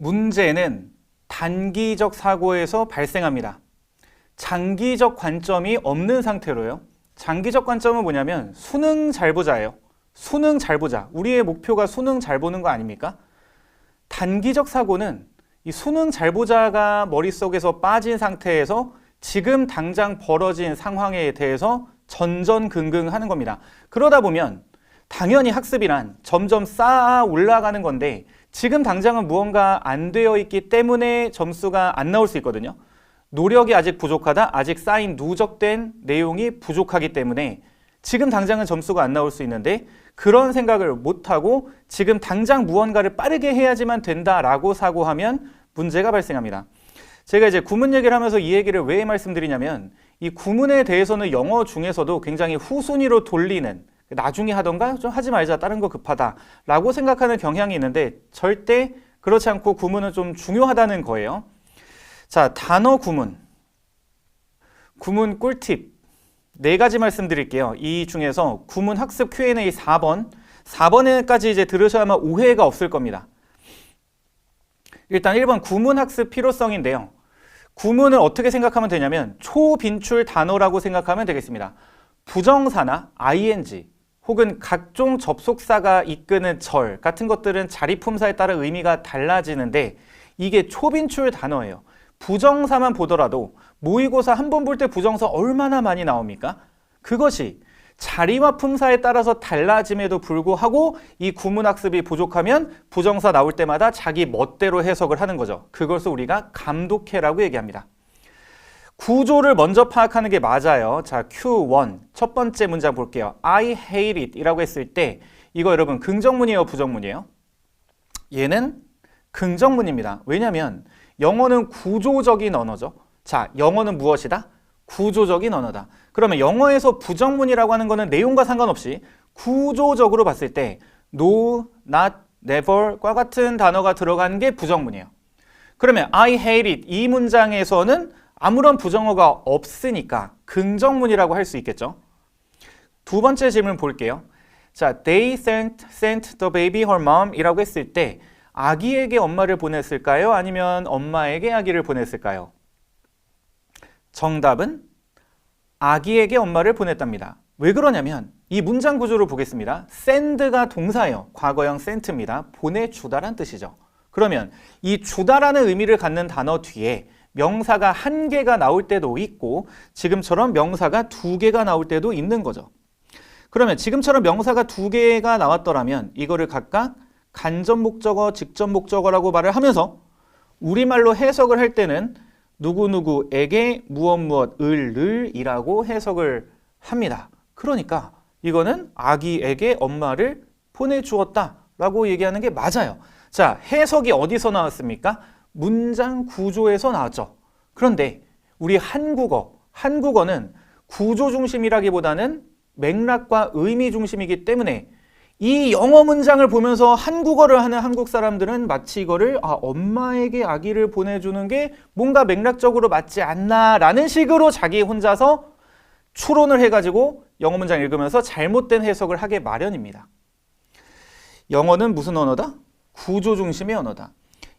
문제는 단기적 사고에서 발생합니다. 장기적 관점이 없는 상태로요. 장기적 관점은 뭐냐면 수능 잘 보자예요. 수능 잘 보자. 우리의 목표가 수능 잘 보는 거 아닙니까? 단기적 사고는 이 수능 잘 보자가 머릿속에서 빠진 상태에서 지금 당장 벌어진 상황에 대해서 전전긍긍하는 겁니다. 그러다 보면 당연히 학습이란 점점 쌓아 올라가는 건데 지금 당장은 무언가 안 되어 있기 때문에 점수가 안 나올 수 있거든요. 노력이 아직 부족하다, 아직 쌓인 누적된 내용이 부족하기 때문에 지금 당장은 점수가 안 나올 수 있는데 그런 생각을 못하고 지금 당장 무언가를 빠르게 해야지만 된다라고 사고하면 문제가 발생합니다. 제가 이제 구문 얘기를 하면서 이 얘기를 왜 말씀드리냐면 이 구문에 대해서는 영어 중에서도 굉장히 후순위로 돌리는 나중에 하던가 좀 하지 말자 다른 거 급하다 라고 생각하는 경향이 있는데 절대 그렇지 않고 구문은 좀 중요하다는 거예요. 자, 단어 구문. 구문 꿀팁 4가지 말씀드릴게요. 이 중에서 구문 학습 Q&A 4번에까지 이제 들으셔야만 오해가 없을 겁니다. 일단 1번 구문 학습 필요성인데요. 구문을 어떻게 생각하면 되냐면 초빈출 단어라고 생각하면 되겠습니다. 부정사나 ing 혹은 각종 접속사가 이끄는 절 같은 것들은 자리품사에 따라 의미가 달라지는데 이게 초빈출 단어예요. 부정사만 보더라도 모의고사 한 번 볼 때 부정사 얼마나 많이 나옵니까? 그것이 자리와 품사에 따라서 달라짐에도 불구하고 이 구문학습이 부족하면 부정사 나올 때마다 자기 멋대로 해석을 하는 거죠. 그것을 우리가 감독해라고 얘기합니다. 구조를 먼저 파악하는 게 맞아요. 자, Q1 첫 번째 문장 볼게요. I hate it 이라고 했을 때 이거 여러분 긍정문이에요, 부정문이에요? 얘는 긍정문입니다. 왜냐하면 영어는 구조적인 언어죠. 자, 영어는 무엇이다? 구조적인 언어다. 그러면 영어에서 부정문이라고 하는 거는 내용과 상관없이 구조적으로 봤을 때 no, not, never과 같은 단어가 들어간 게 부정문이에요. 그러면 I hate it 이 문장에서는 아무런 부정어가 없으니까 긍정문이라고 할 수 있겠죠. 두 번째 질문 볼게요. 자, they sent the baby her mom 이라고 했을 때 아기에게 엄마를 보냈을까요? 아니면 엄마에게 아기를 보냈을까요? 정답은 아기에게 엄마를 보냈답니다. 왜 그러냐면 이 문장 구조를 보겠습니다. send가 동사예요. 과거형 sent입니다. 보내주다란 뜻이죠. 그러면 이 주다라는 의미를 갖는 단어 뒤에 명사가 1개가 나올 때도 있고 지금처럼 명사가 2개가 나올 때도 있는 거죠. 그러면 지금처럼 명사가 2개가 나왔더라면 이거를 각각 간접 목적어, 직접 목적어라고 말을 하면서 우리말로 해석을 할 때는 누구누구에게 무엇을 이라고 해석을 합니다. 그러니까 이거는 아기에게 엄마를 보내주었다 라고 얘기하는 게 맞아요. 자, 해석이 어디서 나왔습니까? 문장 구조에서 나왔죠. 그런데 우리 한국어는 구조 중심이라기보다는 맥락과 의미 중심이기 때문에 이 영어 문장을 보면서 한국어를 하는 한국 사람들은 마치 이거를 엄마에게 아기를 보내주는 게 뭔가 맥락적으로 맞지 않나 라는 식으로 자기 혼자서 추론을 해가지고 영어 문장 읽으면서 잘못된 해석을 하게 마련입니다. 영어는 무슨 언어다? 구조 중심의 언어다.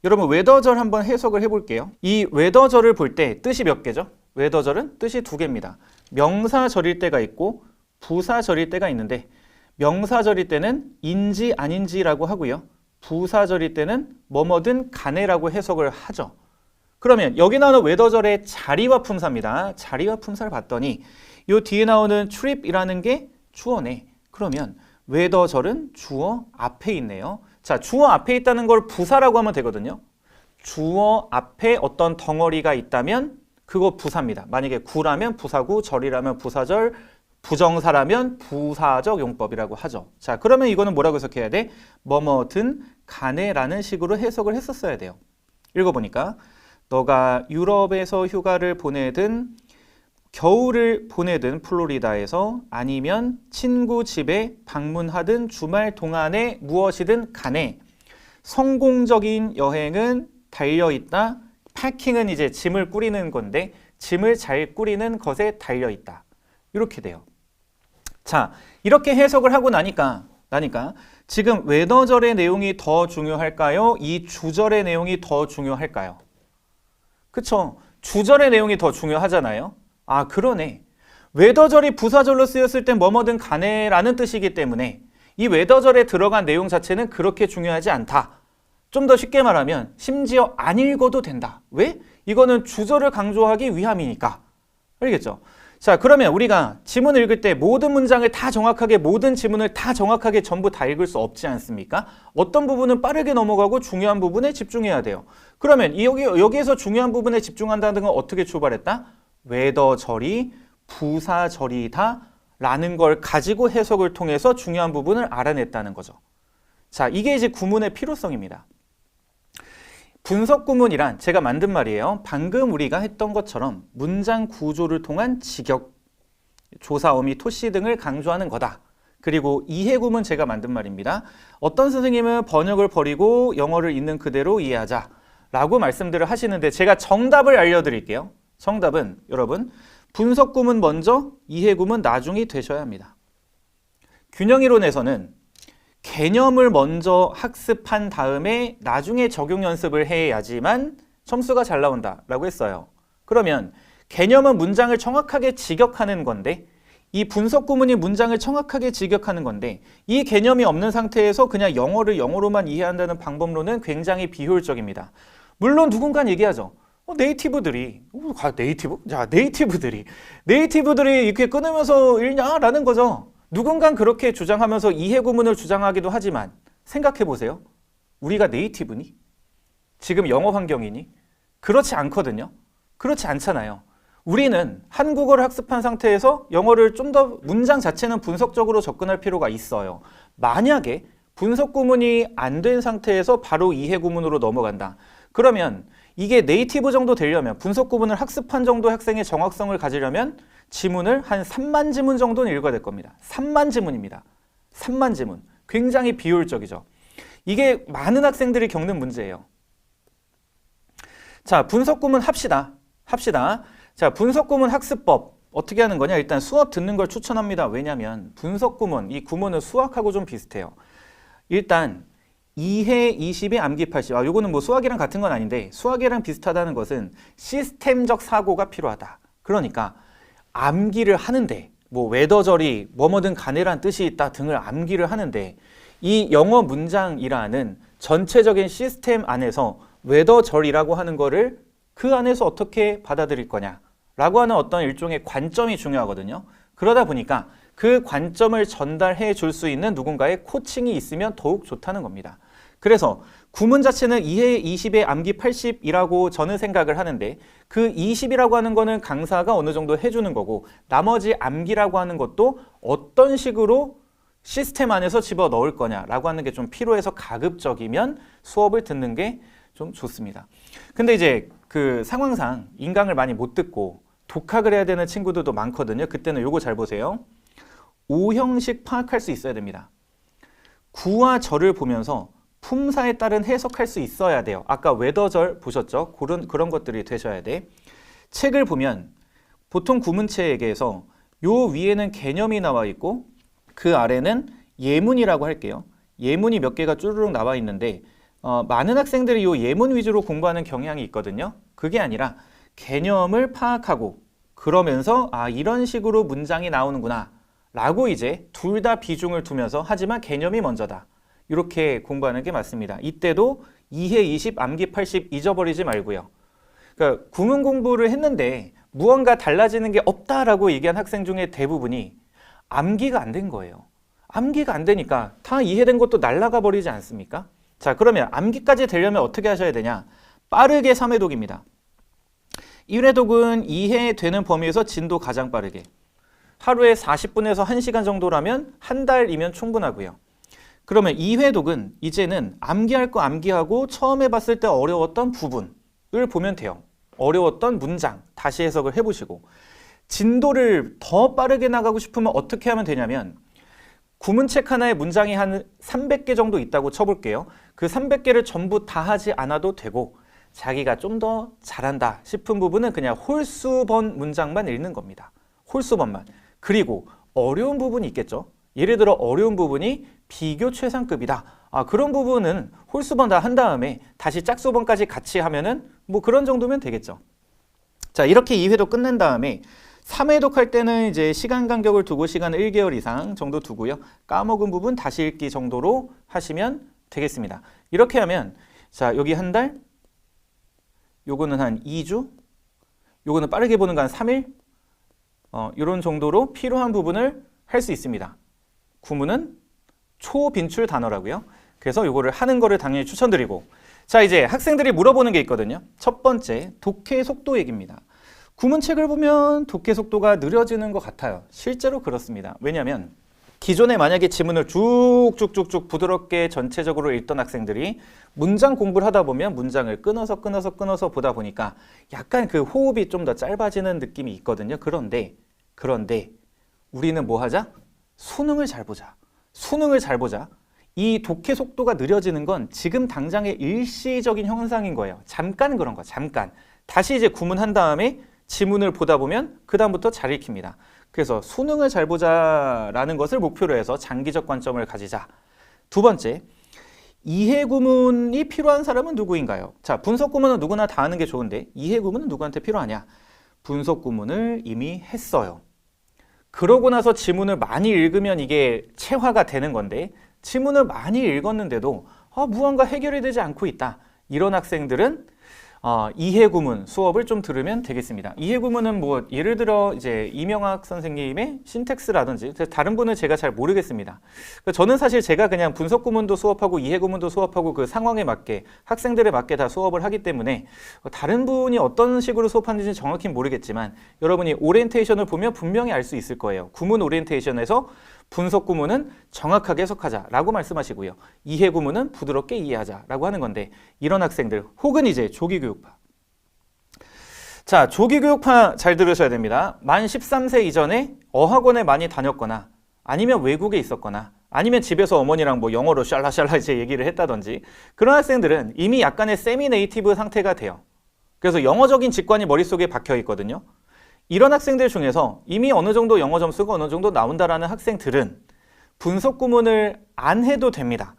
여러분 웨더절 한번 해석을 해볼게요. 이 웨더절을 볼 때 뜻이 몇 개죠? 웨더절은 뜻이 2개입니다. 명사절일 때가 있고 부사절일 때가 있는데 명사절일 때는 인지 아닌지라고 하고요. 부사절일 때는 뭐뭐든 간에라고 해석을 하죠. 그러면 여기 나오는 웨더절의 자리와 품사입니다. 자리와 품사를 봤더니 이 뒤에 나오는 trip이라는 게 주어네. 그러면 웨더절은 주어 앞에 있네요. 자, 주어 앞에 있다는 걸 부사라고 하면 되거든요. 주어 앞에 어떤 덩어리가 있다면 그거 부사입니다. 만약에 구라면 부사구, 절이라면 부사절, 부정사라면 부사적 용법이라고 하죠. 자, 그러면 이거는 뭐라고 해석해야 돼? 뭐뭐든 간에라는 식으로 해석을 했었어야 돼요. 읽어보니까 너가 유럽에서 휴가를 보내든 겨울을 보내든 플로리다에서 아니면 친구 집에 방문하든 주말 동안에 무엇이든 간에 성공적인 여행은 달려있다. 패킹은 이제 짐을 꾸리는 건데 짐을 잘 꾸리는 것에 달려있다. 이렇게 돼요. 자, 이렇게 해석을 하고 나니까 지금 웨더절의 내용이 더 중요할까요? 이 주절의 내용이 더 중요할까요? 그쵸? 주절의 내용이 더 중요하잖아요. 아, 그러네. 웨더절이 부사절로 쓰였을 땐 뭐뭐든 간에라는 뜻이기 때문에 이 웨더절에 들어간 내용 자체는 그렇게 중요하지 않다. 좀 더 쉽게 말하면 심지어 안 읽어도 된다. 왜? 이거는 주절을 강조하기 위함이니까. 알겠죠? 자, 그러면 우리가 지문을 읽을 때 모든 문장을 다 정확하게, 모든 지문을 다 정확하게 전부 다 읽을 수 없지 않습니까? 어떤 부분은 빠르게 넘어가고 중요한 부분에 집중해야 돼요. 그러면 여기에서 중요한 부분에 집중한다는 건 어떻게 출발했다? 웨더절이 부사절이다 라는 걸 가지고 해석을 통해서 중요한 부분을 알아냈다는 거죠. 자, 이게 이제 구문의 필요성입니다. 분석 구문이란 제가 만든 말이에요. 방금 우리가 했던 것처럼 문장 구조를 통한 직역, 조사, 어미, 토시 등을 강조하는 거다. 그리고 이해 구문 제가 만든 말입니다. 어떤 선생님은 번역을 버리고 영어를 있는 그대로 이해하자 라고 말씀들을 하시는데 제가 정답을 알려드릴게요. 정답은 여러분 분석 구문 먼저, 이해 구문 나중이 되셔야 합니다. 균형이론에서는 개념을 먼저 학습한 다음에 나중에 적용 연습을 해야지만 점수가 잘 나온다라고 했어요. 그러면 개념은 문장을 정확하게 직역하는 건데 이 분석 구문이 문장을 정확하게 직역하는 건데 이 개념이 없는 상태에서 그냥 영어를 영어로만 이해한다는 방법론은 굉장히 비효율적입니다. 물론 누군가는 얘기하죠. 네이티브들이 이렇게 끊으면서 읽냐라는 거죠. 누군가는 그렇게 주장하면서 이해 구문을 주장하기도 하지만 생각해 보세요. 우리가 네이티브니? 지금 영어 환경이니? 그렇지 않거든요. 그렇지 않잖아요. 우리는 한국어를 학습한 상태에서 영어를 좀 더 문장 자체는 분석적으로 접근할 필요가 있어요. 만약에 분석 구문이 안 된 상태에서 바로 이해 구문으로 넘어간다. 그러면 이게 네이티브 정도 되려면 분석 구문을 학습한 정도 학생의 정확성을 가지려면 지문을 한 3만 지문 정도는 읽어야 될 겁니다. 3만 지문입니다. 3만 지문. 굉장히 비효율적이죠. 이게 많은 학생들이 겪는 문제예요. 자, 분석 구문 합시다. 자, 분석 구문 학습법 어떻게 하는 거냐? 일단 수업 듣는 걸 추천합니다. 왜냐하면 분석 구문, 이 구문은 수학하고 좀 비슷해요. 일단 이해 20에 암기 80. 요거는 뭐 수학이랑 같은 건 아닌데 수학이랑 비슷하다는 것은 시스템적 사고가 필요하다. 그러니까 암기를 하는데 뭐 웨더절이 뭐뭐든 간에란 뜻이 있다 등을 암기를 하는데 이 영어 문장이라는 전체적인 시스템 안에서 웨더절이라고 하는 거를 그 안에서 어떻게 받아들일 거냐라고 하는 어떤 일종의 관점이 중요하거든요. 그러다 보니까 그 관점을 전달해 줄 수 있는 누군가의 코칭이 있으면 더욱 좋다는 겁니다. 그래서 구문 자체는 이해 20에 암기 80이라고 저는 생각을 하는데 그 20이라고 하는 거는 강사가 어느 정도 해주는 거고 나머지 암기라고 하는 것도 어떤 식으로 시스템 안에서 집어넣을 거냐라고 하는 게 좀 필요해서 가급적이면 수업을 듣는 게 좀 좋습니다. 근데 이제 그 상황상 인강을 많이 못 듣고 독학을 해야 되는 친구들도 많거든요. 그때는 요거 잘 보세요. 오형식 파악할 수 있어야 됩니다. 구와 절을 보면서 품사에 따른 해석할 수 있어야 돼요. 아까 웨더절 보셨죠? 그런 것들이 되셔야 돼. 책을 보면 보통 구문책에서 요 위에는 개념이 나와 있고 그 아래는 예문이라고 할게요. 예문이 몇 개가 쭈르륵 나와 있는데 많은 학생들이 요 예문 위주로 공부하는 경향이 있거든요. 그게 아니라 개념을 파악하고 그러면서 이런 식으로 문장이 나오는구나 라고 이제 둘 다 비중을 두면서 하지만 개념이 먼저다. 이렇게 공부하는 게 맞습니다. 이때도 이해 20, 암기 80 잊어버리지 말고요. 그러니까 구문 공부를 했는데 무언가 달라지는 게 없다라고 얘기한 학생 중에 대부분이 암기가 안 된 거예요. 암기가 안 되니까 다 이해된 것도 날아가 버리지 않습니까? 자, 그러면 암기까지 되려면 어떻게 하셔야 되냐? 빠르게 3회독입니다. 1회독은 이해되는 범위에서 진도 가장 빠르게. 하루에 40분에서 1시간 정도라면 한 달이면 충분하고요. 그러면 2회독은 이제는 암기할 거 암기하고 처음 해봤을 때 어려웠던 부분을 보면 돼요. 어려웠던 문장 다시 해석을 해보시고 진도를 더 빠르게 나가고 싶으면 어떻게 하면 되냐면 구문책 하나에 문장이 한 300개 정도 있다고 쳐볼게요. 그 300개를 전부 다 하지 않아도 되고 자기가 좀 더 잘한다 싶은 부분은 그냥 홀수번 문장만 읽는 겁니다. 홀수번만. 그리고 어려운 부분이 있겠죠. 예를 들어 어려운 부분이 비교 최상급이다. 그런 부분은 홀수번 다 한 다음에 다시 짝수번까지 같이 하면은 뭐 그런 정도면 되겠죠. 자, 이렇게 2회독 끝낸 다음에 3회독 할 때는 이제 시간 간격을 두고 시간을 1개월 이상 정도 두고요. 까먹은 부분 다시 읽기 정도로 하시면 되겠습니다. 이렇게 하면 자, 여기 한 달, 요거는 한 2주, 요거는 빠르게 보는 거 한 3일, 이런 정도로 필요한 부분을 할 수 있습니다. 구문은 초빈출 단어라고요. 그래서 요거를 하는 거를 당연히 추천드리고, 자, 이제 학생들이 물어보는 게 있거든요. 첫 번째, 독해 속도 얘기입니다. 구문책을 보면 독해 속도가 느려지는 것 같아요. 실제로 그렇습니다. 왜냐하면 기존에 만약에 지문을 쭉쭉쭉쭉 부드럽게 전체적으로 읽던 학생들이 문장 공부를 하다 보면 문장을 끊어서 보다 보니까 약간 그 호흡이 좀 더 짧아지는 느낌이 있거든요. 그런데 우리는 뭐 하자? 수능을 잘 보자. 수능을 잘 보자. 이 독해 속도가 느려지는 건 지금 당장의 일시적인 현상인 거예요. 잠깐 그런 거, 잠깐. 다시 이제 구문한 다음에 지문을 보다 보면 그 다음부터 잘 읽힙니다. 그래서 수능을 잘 보자라는 것을 목표로 해서 장기적 관점을 가지자. 두 번째, 이해 구문이 필요한 사람은 누구인가요? 자, 분석 구문은 누구나 다 아는 게 좋은데 이해 구문은 누구한테 필요하냐? 분석 구문을 이미 했어요. 그러고 나서 지문을 많이 읽으면 이게 체화가 되는 건데 지문을 많이 읽었는데도 무언가 해결이 되지 않고 있다. 이런 학생들은 이해구문 수업을 좀 들으면 되겠습니다. 이해구문은 뭐 예를 들어 이제 이명학 선생님의 신텍스라든지 다른 분은 제가 잘 모르겠습니다. 저는 사실 제가 그냥 분석구문도 수업하고 이해구문도 수업하고 그 상황에 맞게 학생들에 맞게 다 수업을 하기 때문에 다른 분이 어떤 식으로 수업하는지 정확히 모르겠지만 여러분이 오리엔테이션을 보면 분명히 알 수 있을 거예요. 구문 오리엔테이션에서 분석 구문은 정확하게 해석하자라고 말씀하시고요. 이해 구문은 부드럽게 이해하자라고 하는 건데 이런 학생들 혹은 이제 조기 교육파. 자, 조기 교육파 잘 들으셔야 됩니다. 만 13세 이전에 어학원에 많이 다녔거나 아니면 외국에 있었거나 아니면 집에서 어머니랑 뭐 영어로 샬라샬라 이제 얘기를 했다든지 그런 학생들은 이미 약간의 세미 네이티브 상태가 돼요. 그래서 영어적인 직관이 머릿속에 박혀 있거든요. 이런 학생들 중에서 이미 어느 정도 영어 점수가 어느 정도 나온다라는 학생들은 분석 구문을 안 해도 됩니다.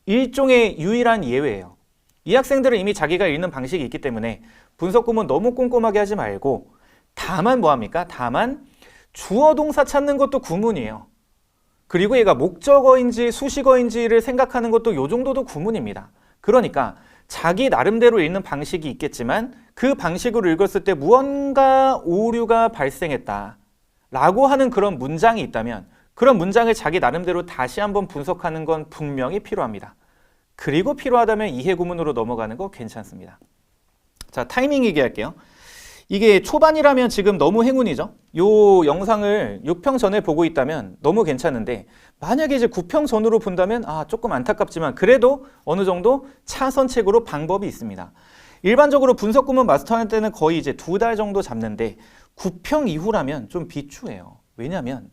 일종의 유일한 예외예요. 이 학생들은 이미 자기가 읽는 방식이 있기 때문에 분석 구문 너무 꼼꼼하게 하지 말고 다만 뭐합니까? 다만 주어 동사 찾는 것도 구문이에요. 그리고 얘가 목적어인지 수식어인지를 생각하는 것도 요 정도도 구문입니다. 그러니까 자기 나름대로 읽는 방식이 있겠지만 그 방식으로 읽었을 때 무언가 오류가 발생했다 라고 하는 그런 문장이 있다면 그런 문장을 자기 나름대로 다시 한번 분석하는 건 분명히 필요합니다. 그리고 필요하다면 이해 구문으로 넘어가는 거 괜찮습니다. 자, 타이밍 얘기할게요. 이게 초반이라면 지금 너무 행운이죠. 요 영상을 6평 전에 보고 있다면 너무 괜찮은데 만약에 이제 9평 전으로 본다면 조금 안타깝지만 그래도 어느 정도 차선책으로 방법이 있습니다. 일반적으로 분석 구문 마스터할 때는 거의 이제 2달 정도 잡는데 9평 이후라면 좀 비추해요. 왜냐하면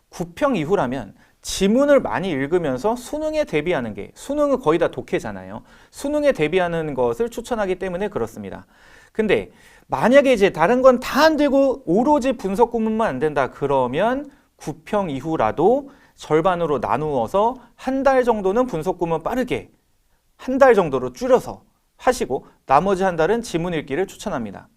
9평 이후라면 지문을 많이 읽으면서 수능에 대비하는 게 수능은 거의 다 독해잖아요. 수능에 대비하는 것을 추천하기 때문에 그렇습니다. 근데 만약에 이제 다른 건 다 안 되고 오로지 분석 구문만 안 된다 그러면 9평 이후라도 절반으로 나누어서 한 달 정도는 분석 구문 빠르게 한 달 정도로 줄여서 하시고 나머지 한 달은 지문 읽기를 추천합니다.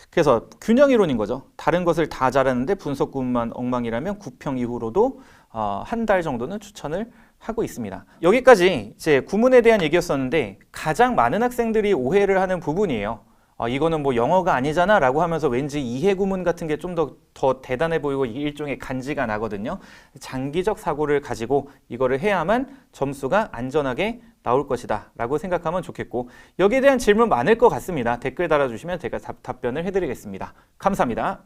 그래서 균형 이론인 거죠. 다른 것을 다 잘하는데 분석 구문만 엉망이라면 9평 이후로도 한 달 정도는 추천을 하고 있습니다. 여기까지 이제 구문에 대한 얘기였었는데 가장 많은 학생들이 오해를 하는 부분이에요. 이거는 뭐 영어가 아니잖아 라고 하면서 왠지 이해 구문 같은 게 좀 더 대단해 보이고 일종의 간지가 나거든요. 장기적 사고를 가지고 이거를 해야만 점수가 안전하게 나올 것이다 라고 생각하면 좋겠고 여기에 대한 질문 많을 것 같습니다. 댓글 달아주시면 제가 답변을 해드리겠습니다. 감사합니다.